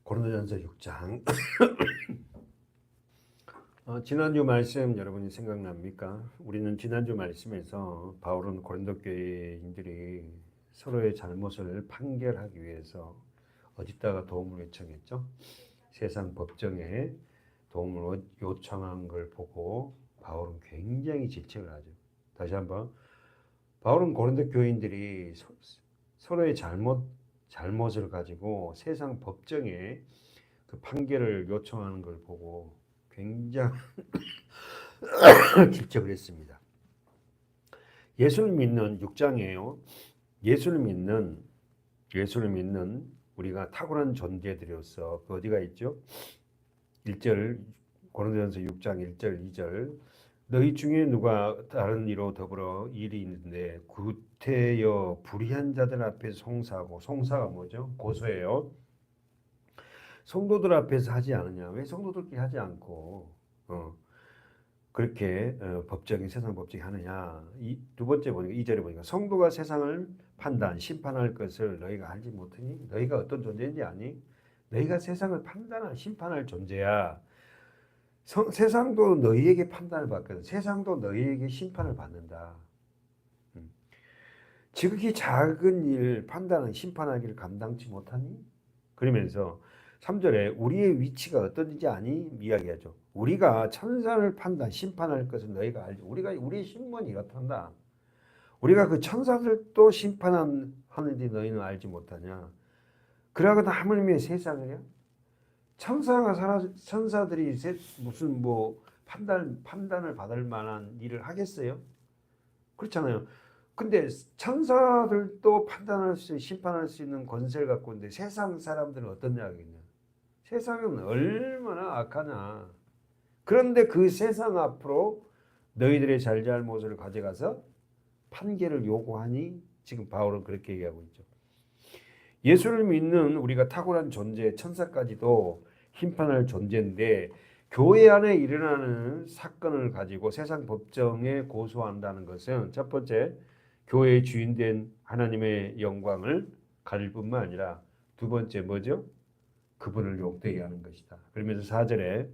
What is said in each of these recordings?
고린도전서 6장 지난주 말씀 여러분이 생각납니까? 우리는 지난주 말씀에서 바울은 고린도 교인들이 서로의 잘못을 판결하기 위해서 어디다가 도움을 요청했죠? 세상 법정에 도움을 요청한 걸 보고 바울은 굉장히 질책을 하죠. 다시 한번 바울은 고린도 교인들이 서로의 잘못을 가지고 세상 법정에 그 판결을 요청하는 걸 보고 굉장히 질책을 했습니다. 예수를 믿는 6장이에요. 예수를 믿는 우리가 탁월한 존재들이로서 그 어디가 있죠? 1절 고린도전서 6장 1절 2절 너희 중에 누가 다른 이로 더불어 일이 있는데 구태여 불의한 자들 앞에 송사하고, 송사가 뭐죠? 고소해요. 성도들 앞에서 하지 않느냐? 왜 성도들끼리 하지 않고 그렇게 세상 법정에 하느냐? 두 번째 보니까 2절에 보니까 성도가 세상을 심판할 것을 너희가 알지 못하니? 너희가 어떤 존재인지 아니? 너희가 세상을 심판할 존재야. 세상도 너희에게 판단을 받거든. 세상도 너희에게 심판을 받는다. 지극히 작은 일 심판하기를 감당치 못하니? 그러면서 3절에 우리의 위치가 어떤지 아니? 이야기하죠. 우리가 천사를 심판할 것을 너희가 알지. 우리의 신분이 이렇단다. 우리가 그 천사들도 심판하는지 너희는 알지 못하냐? 그러고도 하물며 세상이냐? 천사들이 무슨 판단을 받을 만한 일을 하겠어요? 그렇잖아요. 근데 천사들도 심판할 수 있는 권세를 갖고 있는데 세상 사람들은 어떤 이야기냐? 세상은 얼마나 악하냐? 그런데 그 세상 앞으로 너희들의 잘잘못을 가져가서 판결을 요구하니? 지금 바울은 그렇게 얘기하고 있죠. 예수를 믿는 우리가 탁월한 존재, 천사까지도 심판할 존재인데 교회 안에 일어나는 사건을 가지고 세상 법정에 고소한다는 것은 첫 번째, 교회의 주인된 하나님의 영광을 가릴 뿐만 아니라 두 번째 뭐죠? 그분을 욕되게 하는 것이다. 그러면서 4절에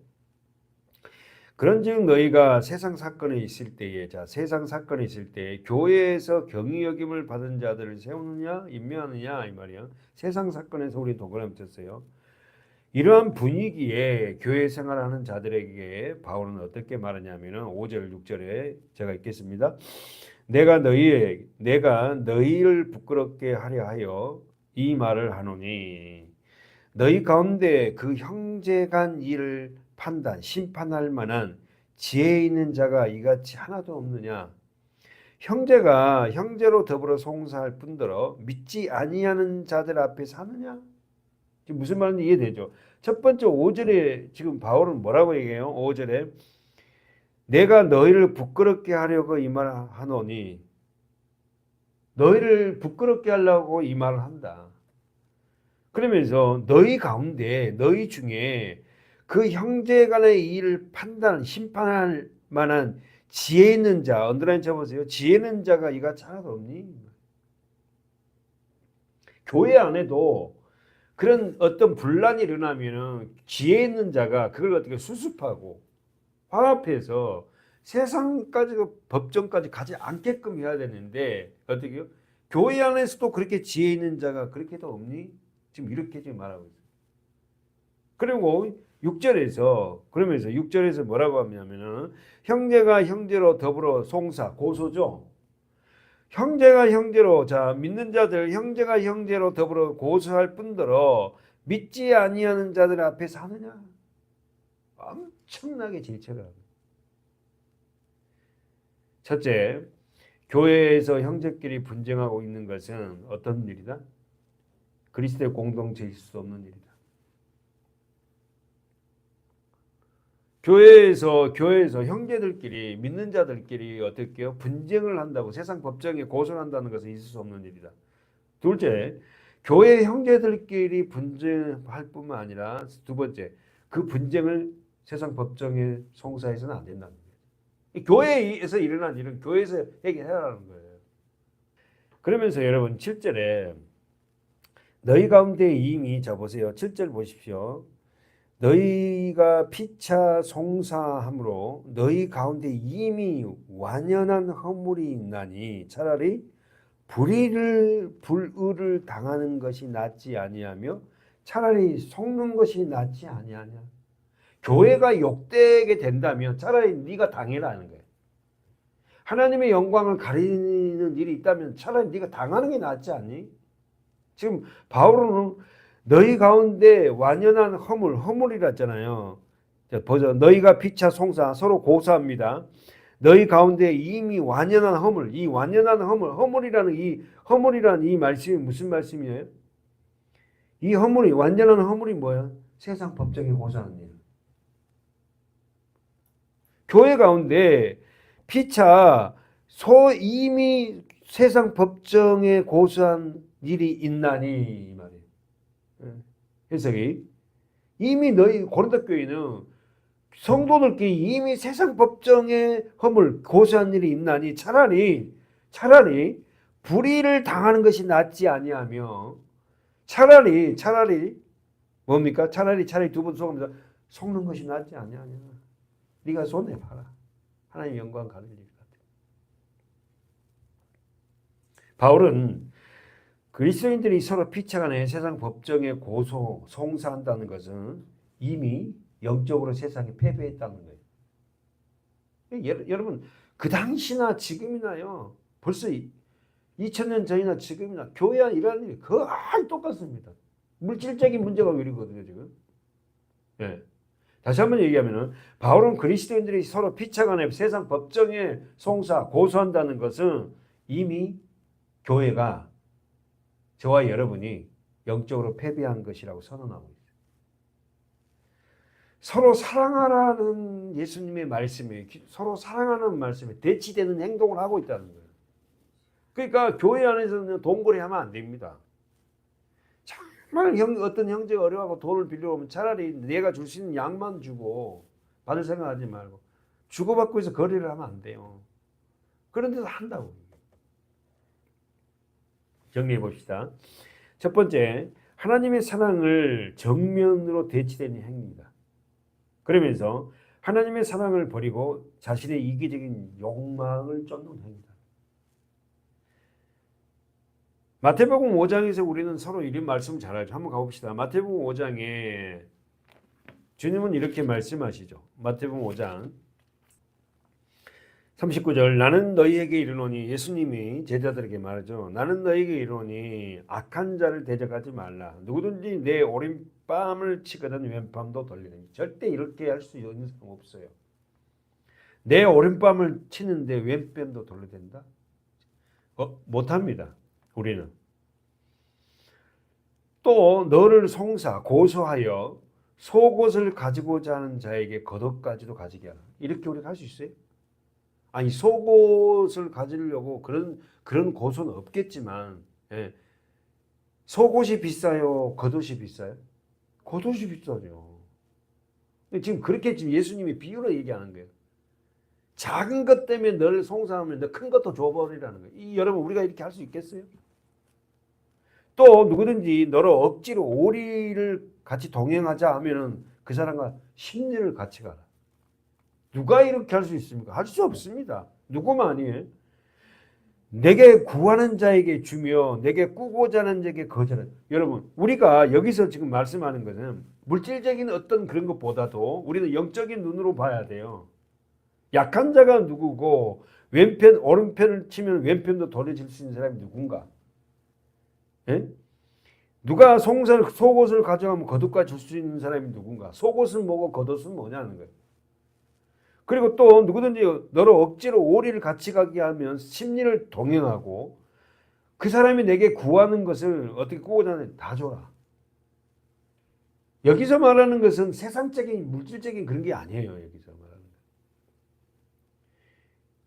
그런즉 너희가 세상 사건에 있을 때에 교회에서 경위 여김을 받은 자들을 세우느냐 임명하느냐 이 말이야. 세상 사건에서 우리 동그라미 쳤어요. 이러한 분위기에 교회 생활하는 자들에게 바울은 어떻게 말하냐면은 5절 6절에 제가 읽겠습니다. 내가 너희를 부끄럽게 하려 하여 이 말을 하노니 너희 가운데 그 형제간 일을 심판할 만한 지혜 있는 자가 이같이 하나도 없느냐? 형제가 형제로 더불어 송사할 뿐더러 믿지 아니하는 자들 앞에 사느냐? 지금 무슨 말인지 이해되죠? 첫 번째 5절에 지금 바울은 뭐라고 얘기해요? 5절에 내가 너희를 부끄럽게 하려고 이 말을 하노니 너희를 부끄럽게 하려고 이 말을 한다. 그러면서 너희 중에 그 형제 간의 일을 심판할 만한 지혜 있는 자, 언더라인 쳐보세요. 지혜 있는 자가 이같이 하나도 없니? 교회 안에도 그런 어떤 분란이 일어나면은 지혜 있는 자가 그걸 어떻게 수습하고 화합해서 세상까지 법정까지 가지 않게끔 해야 되는데 어떻게요? 교회 안에서도 그렇게 지혜 있는 자가 그렇게도 없니? 지금 이렇게 지금 말하고 있어요. 그리고 6절에서 뭐라고 하냐면은 형제가 형제로 더불어 고소죠. 형제가 형제로 믿는 자들 형제가 형제로 더불어 고소할 뿐더러 믿지 아니하는 자들 앞에 사느냐? 엄청나게 질책을 합니다. 첫째, 교회에서 형제끼리 분쟁하고 있는 것은 어떤 일이다? 그리스도의 공동체일 수 없는 일이다. 교회에서 형제들끼리 믿는 자들끼리 어떻게요? 분쟁을 한다고 세상 법정에 고소를 한다는 것은 있을 수 없는 일이다. 둘째, 교회 형제들끼리 분쟁할 뿐만 아니라 두 번째, 그 분쟁을 세상 법정에 송사해서는 안 된다는 거예요. 교회에서 일어난 일은 교회에서 해결해라는 거예요. 그러면서 여러분 7절에 너희 가운데 이미 자 보세요. 7절 보십시오. 너희가 피차 송사함으로 너희 가운데 이미 완연한 허물이 있나니 차라리 불의를 당하는 것이 낫지 아니하며 차라리 속는 것이 낫지 아니하냐. 교회가 욕되게 된다면 차라리 네가 당해라는 거예요. 하나님의 영광을 가리는 일이 있다면 차라리 네가 당하는 게 낫지 않니? 지금 바울은 너희 가운데 완연한 허물이라 했잖아요. 보죠. 너희가 피차 송사 서로 고소합니다. 너희 가운데 이미 완연한 허물, 이 완연한 허물이라는 이 말씀이 무슨 말씀이에요? 이 허물이 완전한 허물이 뭐야? 세상 법정에 고소하는 일. 교회 가운데 피차 이미 세상 법정에 고소한 일이 있나니 이 말이에요. 해석이 이미 너희 고린도 교회는 성도들끼리 이미 세상 법정에 허물 고소한 일이 있나니 차라리 불의를 당하는 것이 낫지 아니하며 차라리 뭡니까? 차라리 두 번 속으면서 속는 것이 낫지 아니하냐. 네가 손해봐라. 하나님 영광 가릴 일 같아. 바울은 그리스도인들이 서로 피차간에 세상 법정에 송사한다는 것은 이미 영적으로 세상에 패배했다는 거예요. 여러분 그 당시나 지금이나요. 벌써 2000년 전이나 지금이나 교회 안 일하는 일이 거의 똑같습니다. 물질적인 문제가 그리거든요 지금. 네. 다시 한번 얘기하면은 바울은 그리스도인들이 서로 피차간에 세상 법정에 고소한다는 것은 이미 교회가 저와 여러분이 영적으로 패배한 것이라고 선언하고 있어요. 서로 사랑하라는 예수님의 말씀에 서로 사랑하는 말씀에 대치되는 행동을 하고 있다는 거예요. 그러니까 교회 안에서는 돈거래하면 안 됩니다. 정말 어떤 형제가 어려워하고 돈을 빌려오면 차라리 내가 줄 수 있는 양만 주고 받을 생각하지 말고 주고받고 해서 거래를 하면 안 돼요. 그런 데서 한다고. 정리해 봅시다. 첫 번째, 하나님의 사랑을 정면으로 대치되는 행위입니다. 그러면서 하나님의 사랑을 버리고 자신의 이기적인 욕망을 쫓는 행위다. 마태복음 5장에서 우리는 서로 이런 말씀 잘 알죠. 한번 가봅시다. 마태복음 5장에 주님은 이렇게 말씀하시죠. 마태복음 5장 39절 나는 너희에게 이르노니 예수님이 제자들에게 말하죠. 나는 너희에게 이르노니 악한 자를 대적하지 말라. 누구든지 내 오른뺨을 치거든 왼뺨도 돌리는. 절대 이렇게 할 수 있는 사람 없어요. 내 오른뺨을 치는데 왼뺨도 돌려야 된다? 못합니다. 우리는. 또 너를 고소하여 속옷을 가지고자 하는 자에게 겉옷까지도 가지게 하라. 이렇게 우리가 할 수 있어요? 아니 속옷을 가지려고 그런 고소는 없겠지만 속옷이 비싸요? 겉옷이 비싸요? 겉옷이 비싸죠. 지금 그렇게 지금 예수님이 비유로 얘기하는 거예요. 작은 것 때문에 너를 송사하면 너 큰 것도 줘버리라는 거예요. 여러분 우리가 이렇게 할 수 있겠어요? 또 누구든지 너를 억지로 오리를 같이 동행하자 하면은 그 사람과 10년을 같이 가라. 누가 이렇게 할 수 있습니까? 할 수 없습니다. 누구만이 내게 구하는 자에게 주며 내게 꾸고자 하는 자에게 거절하라. 여러분 우리가 여기서 지금 말씀하는 것은 물질적인 어떤 그런 것보다도 우리는 영적인 눈으로 봐야 돼요. 약한 자가 누구고 오른편을 치면 왼편도 돌려줄 수 있는 사람이 누군가? 예? 누가 속옷을 가져가면 겉옷까지 줄 수 있는 사람이 누군가? 속옷은 뭐고 겉옷은 뭐냐는 거예요. 그리고 또 누구든지 너를 억지로 오리를 같이 가게 하면 심리를 동행하고 그 사람이 내게 구하는 것을 어떻게 꾸고자 하는 다 줘라. 여기서 말하는 것은 세상적인 물질적인 그런 게 아니에요. 여기서 말하는 것.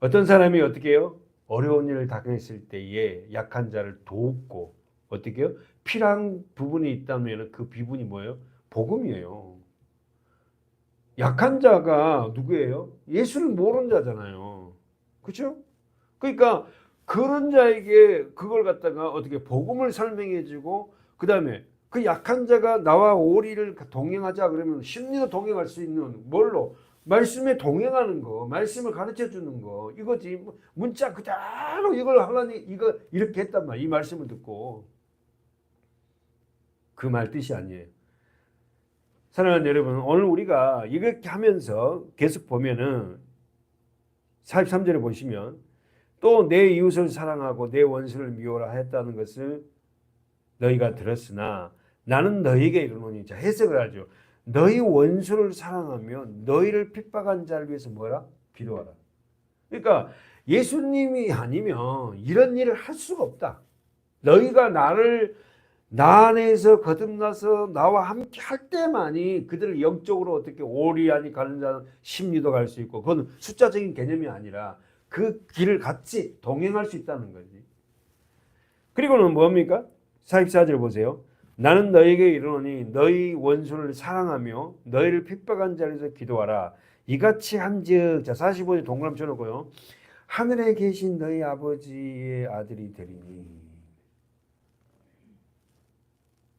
어떤 사람이 어떻게 해요? 어려운 일을 당했을 때에 약한 자를 돕고 어떻게 해요? 필요한 부분이 있다면 그 부분이 뭐예요? 복음이에요. 약한 자가 누구예요? 예수를 모르는 자잖아요. 그렇죠? 그러니까 그런 자에게 그걸 갖다가 어떻게 복음을 설명해주고 그 다음에 그 약한 자가 나와 오리를 동행하자 그러면 심리도 동행할 수 있는 뭘로? 말씀에 동행하는 거, 말씀을 가르쳐 주는 거 이거지. 문자 그대로 이걸 하려니 이거 이렇게 했단 말이야. 이 말씀을 듣고 그 말 뜻이 아니에요. 사랑하는 여러분, 오늘 우리가 이렇게 하면서 계속 보면은 43절에 보시면 또 내 이웃을 사랑하고 내 원수를 미워라 했다는 것을 너희가 들었으나 나는 너희에게 이르노니. 자, 해석을 하죠. 너희 원수를 사랑하며 너희를 핍박한 자를 위해서 뭐라? 기도하라. 그러니까 예수님이 아니면 이런 일을 할 수가 없다. 너희가 나 안에서 거듭나서 나와 함께 할 때만이 그들을 영적으로 어떻게 오리안이 가는 자는 심리도 갈 수 있고, 그건 숫자적인 개념이 아니라 그 길을 같이 동행할 수 있다는 거지. 그리고는 뭡니까? 44절 보세요. 나는 너희에게 이르노니 너희 원수를 사랑하며 너희를 핍박한 자리에서 기도하라. 이같이 한즉, 자 45절 동그라미 쳐놓고요. 하늘에 계신 너희 아버지의 아들이 되리니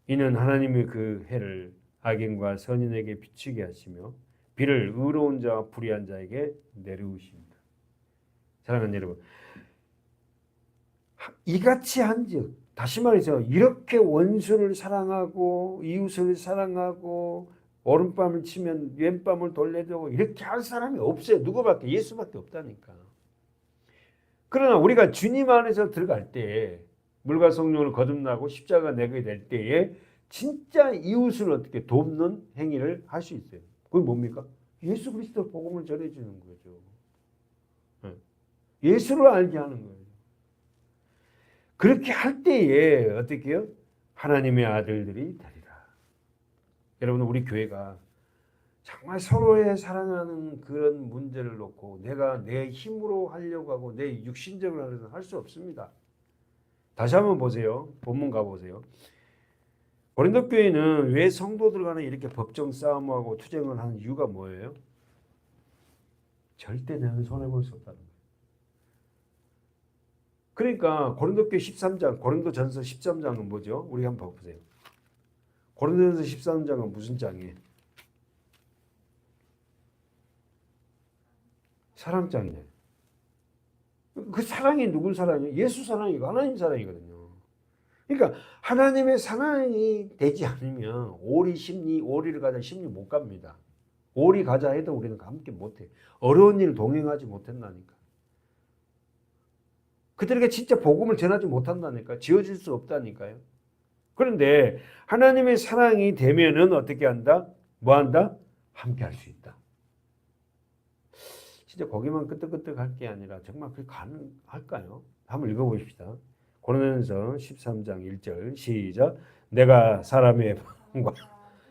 이는 하나님의 그 해를 악인과 선인에게 비추게 하시며 비를 의로운 자와 불의한 자에게 내리우십니다. 사랑하는 여러분, 이같이 한즉, 다시 말해서 이렇게 원수를 사랑하고 이웃을 사랑하고 오른밤을 치면 왼밤을 돌려주고 이렇게 할 사람이 없어요. 누구밖에? 예수밖에 없다니까. 그러나 우리가 주님 안에서 들어갈 때, 물과 성령을 거듭나고 십자가 내게 될 때에 진짜 이웃을 어떻게 돕는 행위를 할 수 있어요. 그게 뭡니까? 예수 그리스도 복음을 전해주는 거죠. 예수를 알게 하는 거예요. 그렇게 할 때에 어떻게 해요? 하나님의 아들들이 되리라. 여러분, 우리 교회가 정말 서로의 사랑하는 그런 문제를 놓고 내가 내 힘으로 하려고 하고 내 육신적으로 하려고 할 수 없습니다. 다시 한번 보세요. 본문 가보세요. 고린도 교회는 왜 성도들 간에 이렇게 법정 싸움하고 투쟁을 하는 이유가 뭐예요? 절대 내가 손해볼 수 없다는 거예요. 그러니까 고린도교 13장, 고린도전서 13장은 뭐죠? 우리 한번 보세요. 고린도전서 13장은 무슨 장이에요? 사랑장이에요. 그 사랑이 누굴 사랑이에요? 예수 사랑이고 하나님 사랑이거든요. 그러니까 하나님의 사랑이 되지 않으면 오리를 가자 심리 못 갑니다. 오리 가자 해도 우리는 함께 못해. 어려운 일 동행하지 못한다니까. 그들에게 진짜 복음을 전하지 못한다니까. 지어질 수 없다니까요. 그런데 하나님의 사랑이 되면은 어떻게 한다? 뭐 한다? 함께 할 수 있다. 진짜 거기만 끄떡끄떡할 게 아니라 정말 그게 가능할까요? 한번 읽어보십시다. 고린도전서 13장 1절 시작. 내가 사람의 마음과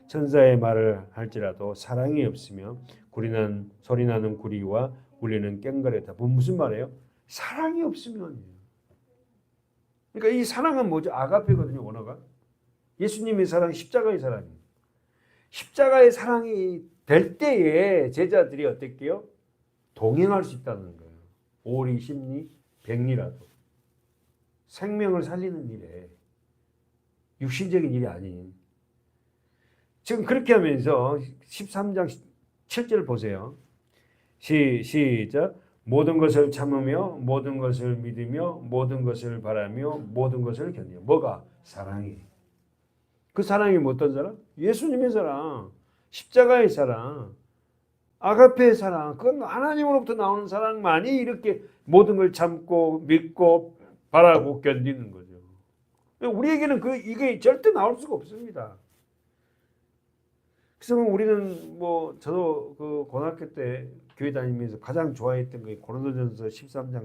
천사의 말을 할지라도 사랑이 없으면 소리나는 구리와 울리는 꽹과리다. 무슨 말이에요? 사랑이 없으면. 그러니까 이 사랑은 뭐죠? 아가페거든요. 원어가. 예수님의 사랑, 십자가의 사랑이에요. 십자가의 사랑이 될 때에 제자들이 어떻게 해요? 동행할 수 있다는 거예요. 오리, 십리, 백리라도. 생명을 살리는 일에 육신적인 일이 아닌. 지금 그렇게 하면서 13장 7절 보세요. 시작. 모든 것을 참으며 모든 것을 믿으며 모든 것을 바라며 모든 것을 견디며. 뭐가? 사랑이. 그 사랑이 어떤 사랑? 예수님의 사랑, 십자가의 사랑, 아가페의 사랑. 그건 하나님으로부터 나오는 사랑만이 이렇게 모든 걸 참고 믿고 바라고 견디는 거죠. 우리에게는 이게 절대 나올 수가 없습니다. 그래서 우리는 저도 그 고등학교 때 교회 다니면서 가장 좋아했던 게 고린도전서 13장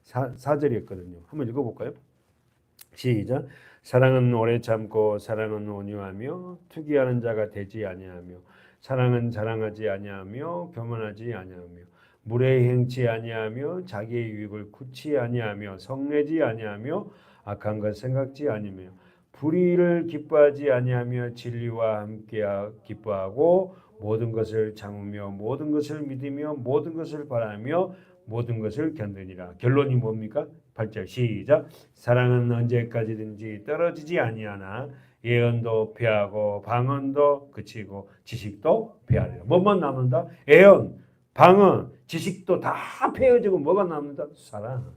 4절이었거든요. 한번 읽어볼까요? 시작. 사랑은 오래 참고 사랑은 온유하며 투기하는 자가 되지 아니하며 사랑은 자랑하지 아니하며 교만하지 아니하며 물에 행치 아니하며 자기의 유익을 굳이 아니하며 성내지 아니하며 악한 것 생각지 아니하며 불의를 기뻐하지 아니하며 진리와 함께 기뻐하고 모든 것을 참으며 모든 것을 믿으며 모든 것을 바라며 모든 것을 견디니라. 결론이 뭡니까? 8절 시작. 사랑은 언제까지든지 떨어지지 아니하나 예언도 패하고 방언도 그치고 지식도 패하리라. 뭐만 남는다? 예언, 방언, 지식도 다 패해지고 뭐가 남는다? 사랑.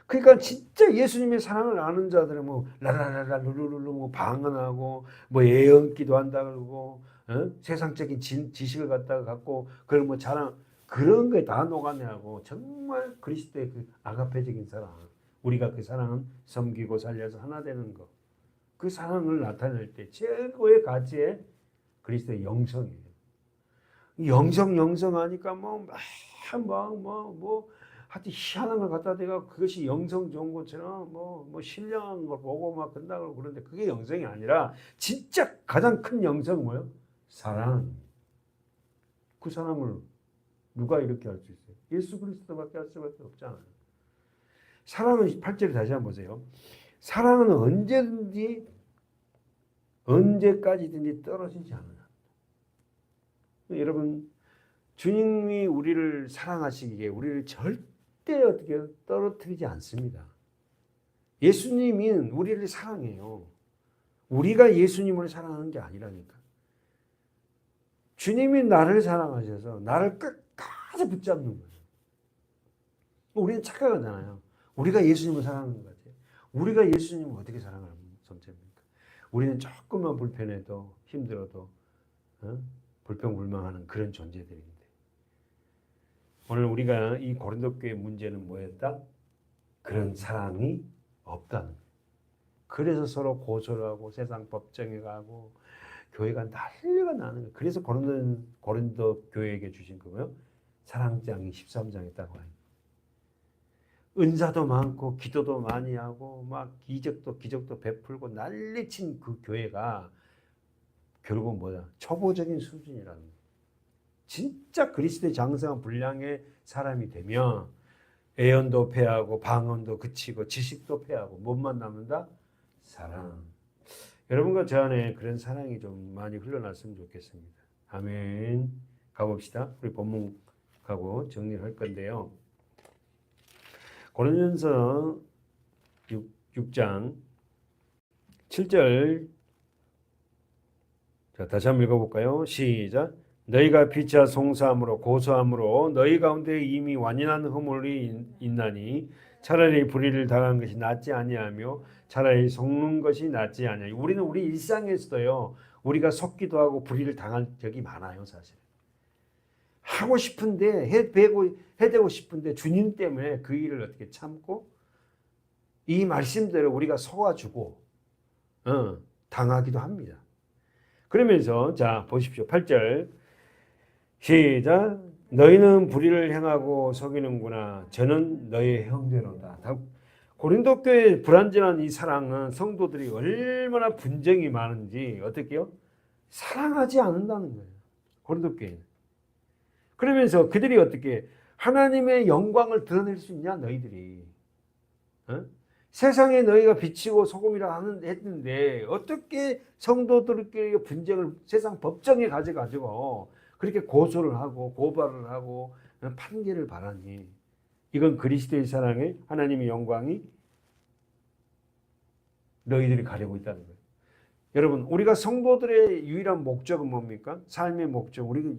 그러니까 진짜 예수님의 사랑을 아는 자들은 뭐 라라라라 루루루루 뭐 방언하고 뭐 예언기도 한다 그러고 세상적인 지식을 갖고 그걸 뭐 자랑 그런 거에 다 녹아내고 정말 그리스도의 그 아가페적인 사랑 우리가 그 사랑은 섬기고 살려서 하나 되는 거 그 사랑을 나타낼 때 최고의 가치의 그리스도의 영성이에요. 영성하니까 하여튼 희한한 걸 갖다 대가 그것이 영성 좋은 것처럼 뭐 신령한 걸 보고 막 끝나고 그러는데 그게 영성이 아니라 진짜 가장 큰 영성은 뭐예요? 사랑. 그 사랑을 누가 이렇게 할 수 있어요? 예수 그리스도밖에 할 수밖에 없잖아요. 사랑은 8절에 다시 한번 보세요. 사랑은 언제까지든지 떨어지지 않는다. 여러분 주님이 우리를 사랑하시기에 우리를 절대 어떻게 떨어뜨리지 않습니다. 예수님이 우리를 사랑해요. 우리가 예수님을 사랑하는 게 아니라니까. 주님이 나를 사랑하셔서 나를 끝까지 붙잡는 거예요. 우리는 착각하잖아요. 우리가 예수님을 사랑하는 거지. 우리가 예수님을 어떻게 사랑하는 존재입니까? 우리는 조금만 불편해도 힘들어도 불평불만하는 그런 존재들인데 오늘 우리가 이 고린도 교회 문제는 뭐였다? 그런 사랑이 없다는 거예요. 그래서 서로 고소를 하고 세상 법정에 가고 교회가 난리가 나는 거예요. 그래서 고린도 교회에게 주신 거고요. 사랑장이 13장에 있다고 해요. 은사도 많고 기도도 많이 하고 막 기적도 베풀고 난리친 그 교회가 결국 뭐야? 초보적인 수준이라는 거예요. 진짜 그리스도의 장성한 분량의 사람이 되면 예언도 패하고 방언도 그치고 지식도 패하고 뭐만 남는다? 사랑. 여러분과 저 안에 그런 사랑이 좀 많이 흘러났으면 좋겠습니다. 아멘. 가봅시다. 우리 본문 가고 정리를 할 건데요. 고린도전서 6장 7절 자, 다시 한번 읽어볼까요? 시작. 너희가 피차 송사함으로 고소함으로 너희 가운데 이미 완연한 허물이 있나니 차라리 불의를 당한 것이 낫지 아니하며 차라리 속는 것이 낫지 아니하며 우리는 우리 일상에서도요. 우리가 속기도 하고 불의를 당한 적이 많아요. 사실. 하고 싶은데 해대고 싶은데 주님 때문에 그 일을 어떻게 참고 이 말씀대로 우리가 속아주고 당하기도 합니다. 그러면서 자 보십시오. 8절 시작. 너희는 불의를 행하고 속이는구나. 저는 너희 형제로다. 고린도 교회의 불완전한 이 사랑은 성도들이 얼마나 분쟁이 많은지 어떻게요? 사랑하지 않는다는 거예요. 고린도 교회는. 그러면서 그들이 어떻게 하나님의 영광을 드러낼 수 있냐 너희들이. 세상에 너희가 비치고 소금이라 했는데 어떻게 성도들끼리 분쟁을 세상 법정에 가져가지고 그렇게 고소를 하고 고발을 하고 판결을 바라니. 이건 그리스도의 사랑에 하나님의 영광이 너희들이 가려고 있다는 거예요. 여러분 우리가 성도들의 유일한 목적은 뭡니까? 삶의 목적. 우리가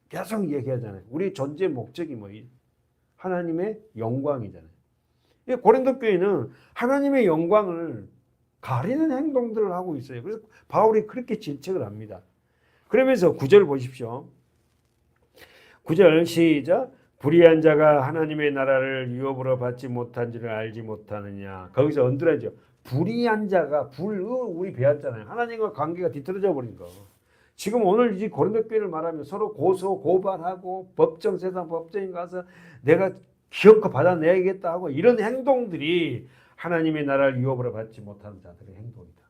계속 얘기하잖아요. 우리 존재의 목적이 뭐예요? 하나님의 영광이잖아요. 고린도 교회는 하나님의 영광을 가리는 행동들을 하고 있어요. 그래서 바울이 그렇게 질책을 합니다. 그러면서 9절 보십시오. 9절 시작. 불의한 자가 하나님의 나라를 유업으로 받지 못한 줄을 알지 못하느냐. 거기서 언더라이죠. 불의한 자가 우리 배웠잖아요. 하나님과 관계가 뒤틀어져 버린 거. 지금 오늘 이 고린도 교회를 말하면 서로 고소 고발하고 세상 법정에 가서 내가 기업과 받아내야겠다 하고 이런 행동들이 하나님의 나라를 유업으로 받지 못하는 자들의 행동이다.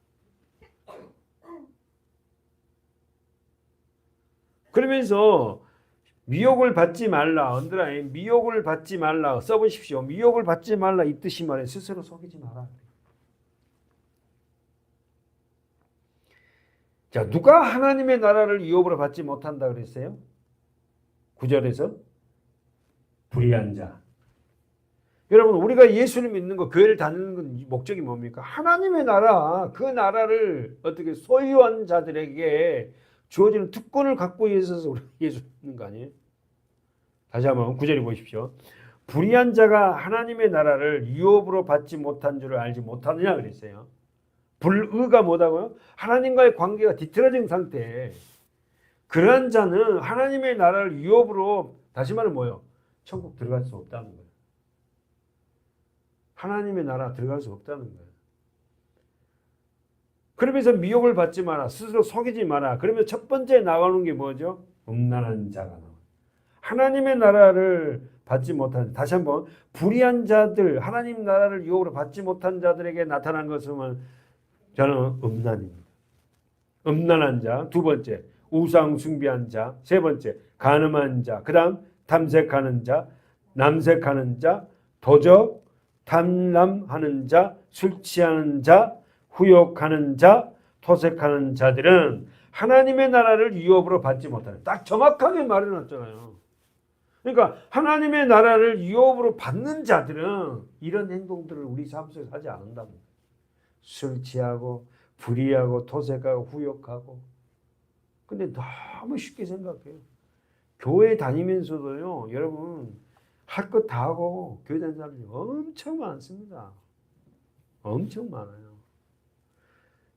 그러면서 미혹을 받지 말라. 언더라인 미혹을 받지 말라. 써보십시오. 미혹을 받지 말라 이 뜻이 말해 스스로 속이지 마라. 자, 누가 하나님의 나라를 유업으로 받지 못한다 그랬어요? 9절에서 불의한 자. 여러분 우리가 예수를 믿는 거, 교회를 다니는 건 목적이 뭡니까? 하나님의 나라, 그 나라를 어떻게 소유한 자들에게 주어지는 특권을 갖고 있어서 우리가 예수 믿는 거 아니에요? 다시 한번 9절에 보십시오. 불의한 자가 하나님의 나라를 유업으로 받지 못한 줄을 알지 못하느냐 그랬어요. 불의가 뭐다고요? 하나님과의 관계가 뒤틀어진 상태. 그러한 자는 하나님의 나라를 유업으로, 다시 말하면 뭐예요? 천국 들어갈 수 없다는 거예요. 하나님의 나라 들어갈 수 없다는 거예요. 그러면서 미혹을 받지 마라. 스스로 속이지 마라. 그러면 첫 번째 나가는 게 뭐죠? 음란한 자가 나와요. 하나님의 나라를 받지 못한, 다시 한번, 불의한 자들, 하나님 나라를 유혹으로 받지 못한 자들에게 나타난 것은 저는 음란입니다. 음란한 자. 두 번째, 우상 숭배한 자. 세 번째, 간음한 자. 그 다음 탐색하는 자, 남색하는 자, 도적, 탐람하는 자, 술 취하는 자, 후욕하는 자, 토색하는 자들은 하나님의 나라를 유업으로 받지 못하는, 딱 정확하게 말해놨잖아요. 그러니까 하나님의 나라를 유업으로 받는 자들은 이런 행동들을 우리 삶 속에서 하지 않는다고. 술 취하고 불의하고 토색하고 후욕하고. 근데 너무 쉽게 생각해요. 교회 다니면서도요, 여러분 할 것 다 하고 교회 다니는 사람들이 엄청 많습니다. 엄청 많아요.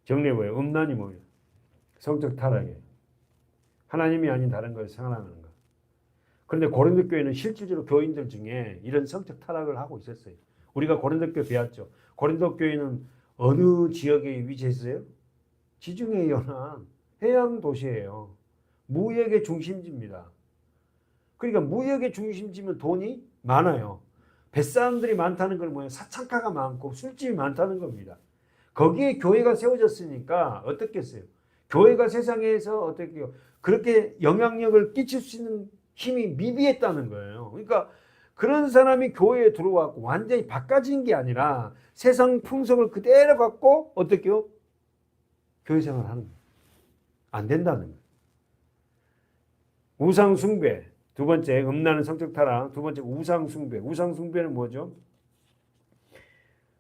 정리해봐요. 음란이 뭐예요? 성적 타락이에요. 하나님이 아닌 다른 걸 생각하는 거. 그런데 고린도 교회는 실질적으로 교인들 중에 이런 성적 타락을 하고 있었어요. 우리가 고린도 교회 배웠죠. 고린도 교회는 어느 지역에 위치했어요? 지중해 연안 해양 도시예요. 무역의 중심지입니다. 그러니까 무역의 중심지면 돈이 많아요. 뱃사람들이 많다는 건 뭐예요? 사창가가 많고 술집이 많다는 겁니다. 거기에 교회가 세워졌으니까 어떻겠어요? 교회가 세상에서 어떻게 그렇게 영향력을 끼칠 수 있는 힘이 미비했다는 거예요. 그러니까 그런 사람이 교회에 들어왔고 완전히 바꿔진 게 아니라 세상 풍속을 그대로 갖고 어떻게요? 교회 생활을 하는 거예요. 안 된다는 거예요. 우상 숭배. 두 번째, 음란한 성적 타락. 두 번째, 우상 숭배. 우상 숭배는 뭐죠?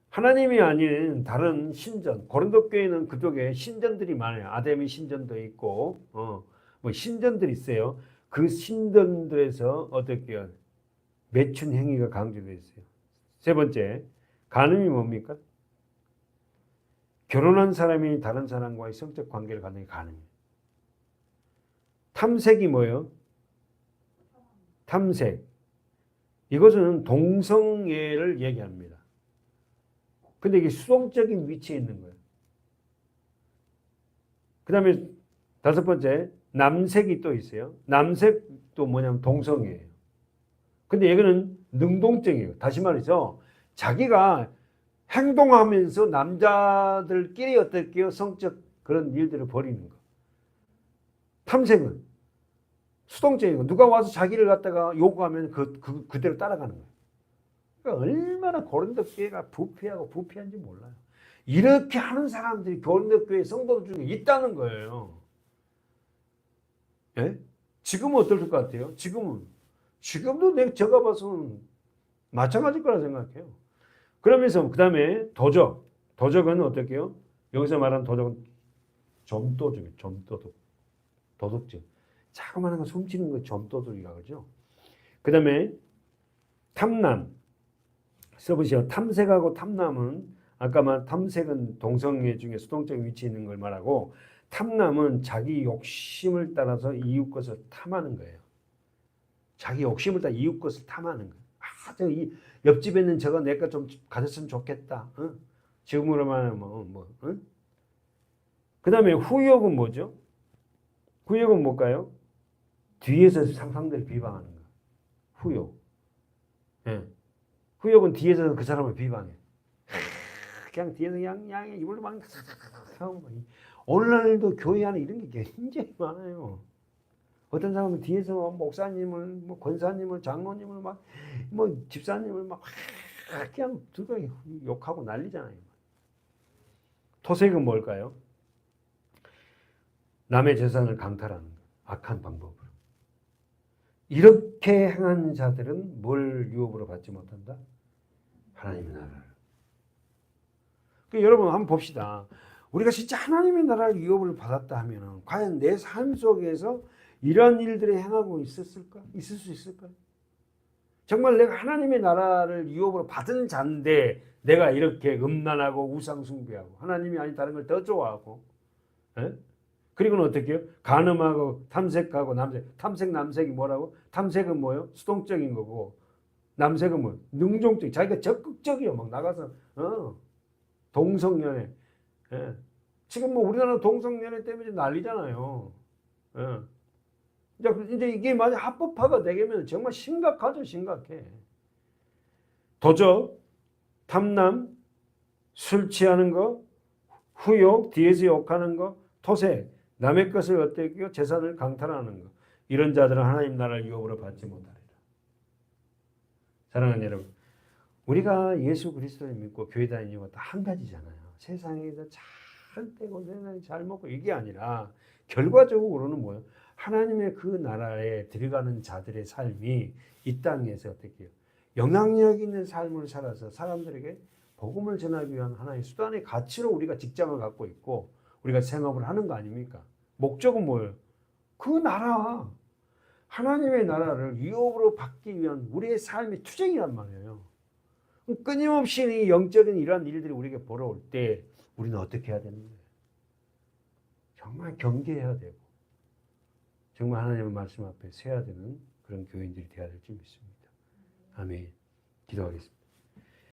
하나님이 아닌 다른 신전. 고린도 교회는 그쪽에 신전들이 많아요. 아데미 신전도 있고, 뭐 신전들이 있어요. 그 신전들에서 어떻게 매춘 행위가 강조되어 있어요. 세 번째, 간음이 뭡니까? 결혼한 사람이 다른 사람과의 성적 관계를 갖는 게 간음이에요. 탐색이 뭐예요? 탐색. 이것은 동성애를 얘기합니다. 근데 이게 수동적인 위치에 있는 거예요. 그 다음에 다섯 번째, 남색이 또 있어요. 남색도 뭐냐면 동성애예요. 근데 이거는 능동적이에요. 다시 말해서 자기가 행동하면서 남자들끼리 어떻게요? 성적 그런 일들을 벌이는 거. 탐색은 수동적이고 누가 와서 자기를 갖다가 요구하면 그대로 따라가는 거예요. 그러니까 얼마나 고린도 교회가 부패하고 부패한지 몰라요. 이렇게 하는 사람들이 고린도 교회 성도들 중에 있다는 거예요. 예? 지금은 어떨 것 같아요? 지금도 내가 제가 봐서는 마찬가지일 거라 생각해요. 그러면서 그 다음에 도적은 어떻게 해요? 여기서 말하는 도적은 점도적이에요. 도둑질. 자그마한 거 훔치는 거 점도둑이라고 그러죠. 그 다음에 탐남. 써보시오. 탐색하고 탐남은 아까 말한 탐색은 동성애 중에 수동적인 위치에 있는 걸 말하고 탐남은 자기 욕심을 따라서 이웃 것을 탐하는 거예요. 자기 욕심을 따라 이웃 것을 탐하는 거예요. 이 옆집에 있는 저거 내 거 좀 가졌으면 좋겠다. 지금으로 말하면 그 다음에 후욕은 뭐죠? 후욕은 뭘까요? 뒤에서 상상들 비방하는 거. 후욕. 예. 후욕은 뒤에서 그 사람을 비방해. 그냥 뒤에서 양양에 이불로 막 하고. 오늘날도 교회 안에 이런 게 굉장히 많아요. 어떤 사람은 뒤에서 목사님을, 뭐 권사님을, 장로님을 막, 뭐 집사님을 막 그냥 들고 욕하고 난리잖아요. 토색은 뭘까요? 남의 재산을 강탈하는 거. 악한 방법으로. 이렇게 행하는 자들은 뭘 유업으로 받지 못한다? 하나님의 나라를. 그러니까 여러분 한번 봅시다. 우리가 진짜 하나님의 나라를 유업을 받았다 하면은 과연 내 삶 속에서 이런 일들을 행하고 있었을까? 있을 수 있을까? 정말 내가 하나님의 나라를 유업으로 받은 자인데 내가 이렇게 음란하고 우상 숭배하고 하나님이 아닌 다른 걸 더 좋아하고, 에? 그리고는 어떻게 해요? 간음하고 탐색하고 탐색 남색이 뭐라고? 탐색은 뭐예요? 수동적인 거고, 남색은 뭐 능동적, 자기가 적극적이요. 막 나가서 동성연애. 예. 지금 뭐 우리나라 동성연애 때문에 난리잖아요. 예. 이제 이게 만약 합법화가 되면 정말 심각하죠, 심각해. 도적, 탐남, 술 취하는 거, 후욕, 뒤에서 욕하는 거, 토색, 남의 것을 어떻게 재산을 강탈하는 거. 이런 자들은 하나님 나라를 유업으로 받지 못하리라. 사랑하는 여러분, 우리가 예수 그리스도를 믿고 교회 다니는 이유가 다 한 가지잖아요. 세상에서 잘 되고 세상에 잘 먹고 이게 아니라 결과적으로는 뭐예요? 하나님의 그 나라에 들어가는 자들의 삶이 이 땅에서 어떻게 해요? 영향력 있는 삶을 살아서 사람들에게 복음을 전하기 위한 하나의 수단의 가치로 우리가 직장을 갖고 있고 우리가 생업을 하는 거 아닙니까? 목적은 뭐예요? 그 나라, 하나님의 나라를 유업으로 받기 위한 우리의 삶의 투쟁이란 말이에요. 끊임없이 이 영적인 이러한 일들이 우리에게 벌어올 때 우리는 어떻게 해야 되는 거예요? 정말 경계해야 되고 정말 하나님의 말씀 앞에 서야 되는 그런 교인들이 되어야 될지 믿습니다. 아멘. 기도하겠습니다.